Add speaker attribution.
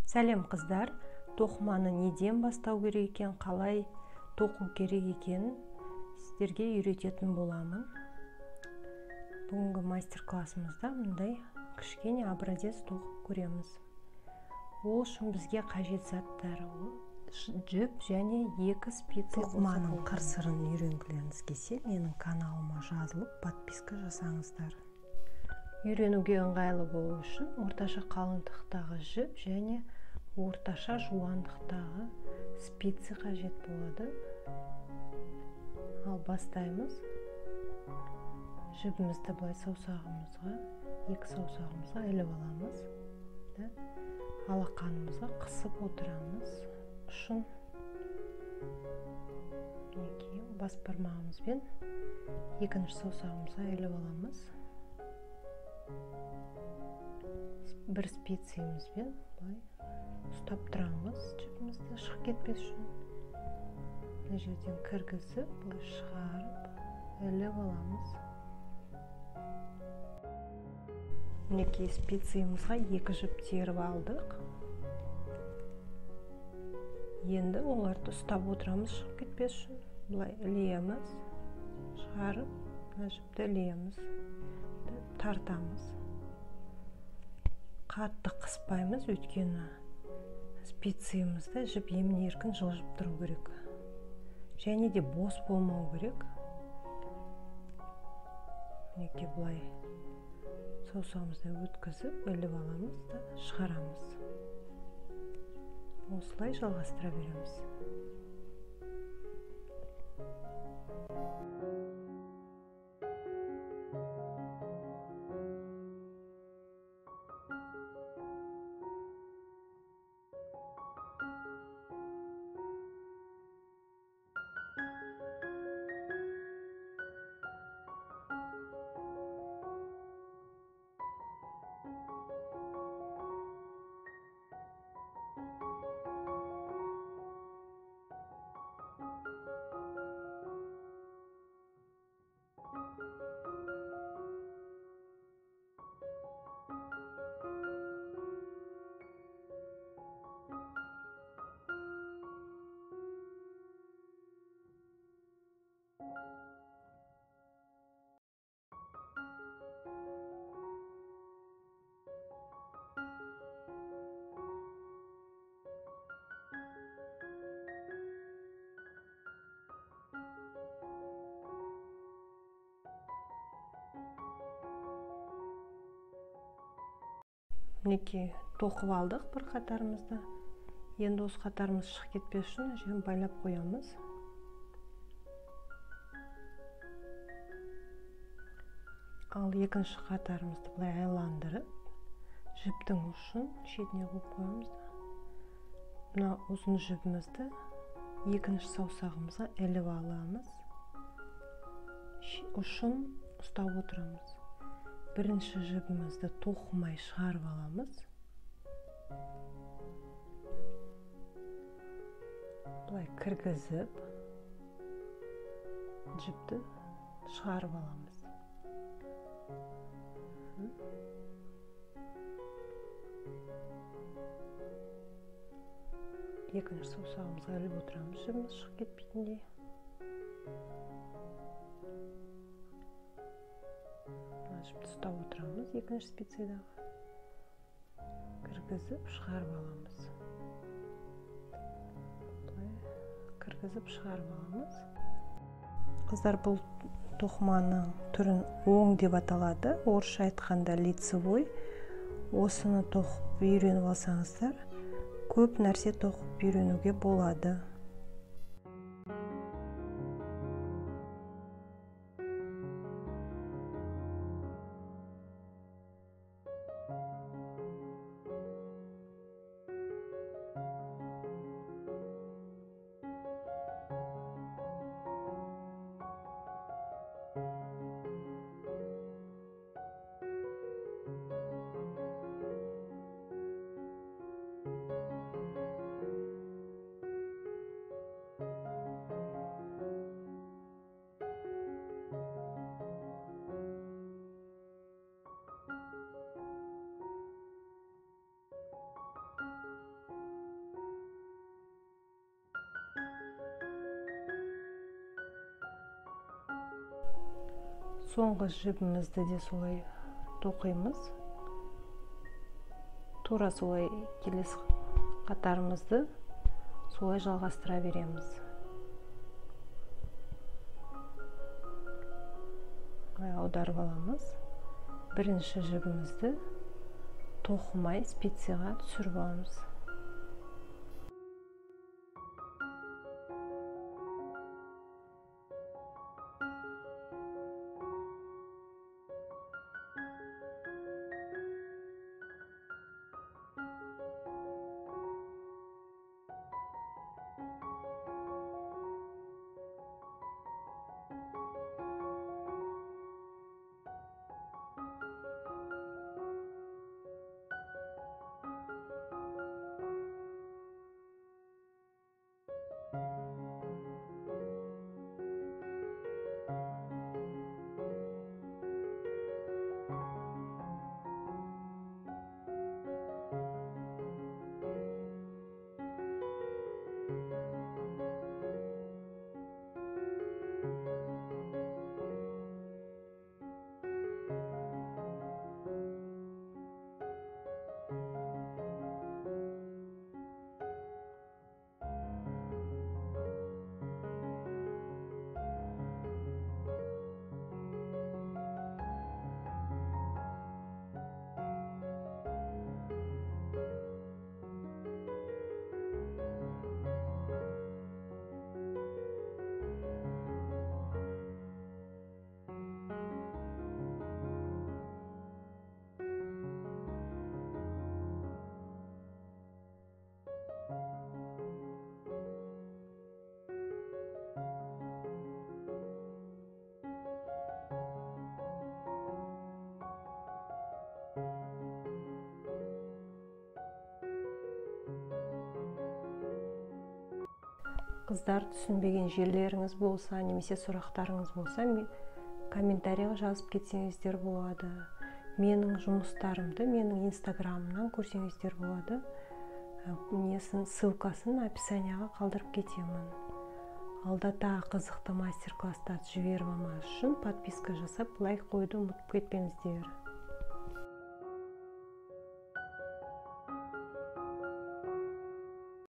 Speaker 1: Сәлем қыздар, тоқыманы неден бастау керек екен, қалай тоқу керек екенін сіздерге үйрететін боламын. Бүгінгі мастер-классымызда мұндай кішкене образец тоқып көреміз. Ол үшін бізге қажет заттар жіп және 2 спицы.
Speaker 2: Тоқыманың қыр-сырын үйренгілеріңіз келсе, менің каналыма жазылып, подписка жасаңыздар.
Speaker 1: Үйренуге ыңғайлы болу үшін орташа қалыңдықтағы жіп және орташа жуандықтағы спицы қажет болады. Ал бастаймыз. Жібімізді былай саусағымызға, 2 саусағымызға іліп аламыз. Алақанымызға қысып отырамыз. Ұшын бас бармағымызбен 2 саусағымызға іліп аламыз. Бір спицемізбен былай ұстап тұрамыз, жібімізді шығып кетпес үшін. Мына жерден кіргізіп, былай шығарып, іліп аламыз. Мінекей спицемізға 2 жіп теріп алдық. Енді оларды ұстап отырамыз, шығып кетпес үшін. Былай ілеміз, шығарып, мына жіпті ілеміз, тартамыз. Қатты қыспаймыз, өйткені спицемізді жіп емін-еркін жылжып тұру керек. Және де бос болмау керек. Мінекей былай саусағымызды өткізіп, іліп аламыз да шығарамыз. Осылай жалғастыра береміз. Мінекей тоқып алдық бір қатарымызды. Енді осы қатарымыз шығып кетпес үшін жерін байлап қоямыз. Ал екінші қатарымызды былай айландырып, жіптің ұшын шетіне қойып қоямыз. Мына ұзын жібімізді 2 саусағымызға іліп аламыз. Ұшын ұстап отырамыз. Бірінші жібімізді тоқымай шығарып аламыз. Бұлай кіргізіп, жіпті шығарып аламыз. Екінші саусағымызға іліп отырамыз, жібіміз шығып кетпейтіндей. Жіпті ұстап отырамыз, 2 спицедағы. Кіргізіп, шығарып аламыз. Кіргізіп, шығарып аламыз. Қыздар, бұл тоқыманың түрін оң деп аталады. Орысша айтқанда лицевой. Осыны тоқып үйреніп алсаңыздар, көп нәрсе тоқып үйренуге болады. соңғы жібімізді де солай тоқимыз. Тура солай келесі қатарымызды солай жалғастыра береміз. Аударып аламыз. Бірінші жібімізді тоқымай спицияға түсіріп аламыз. Қыздар, түсінбеген жерлеріңіз болса, немесе сұрақтарыңыз болса, комментарийға жазып кетсеңіздер болады. Менің жұмыстарымды менің инстаграмымнан көрсеңіздер болады. Ссылкасын описанияға қалдырып кетемін. Алда тағы қызықты мастер-класстарды жіберіп алмас үшін подписка жасап, лайк қойды ұмытып кетпеңіздер.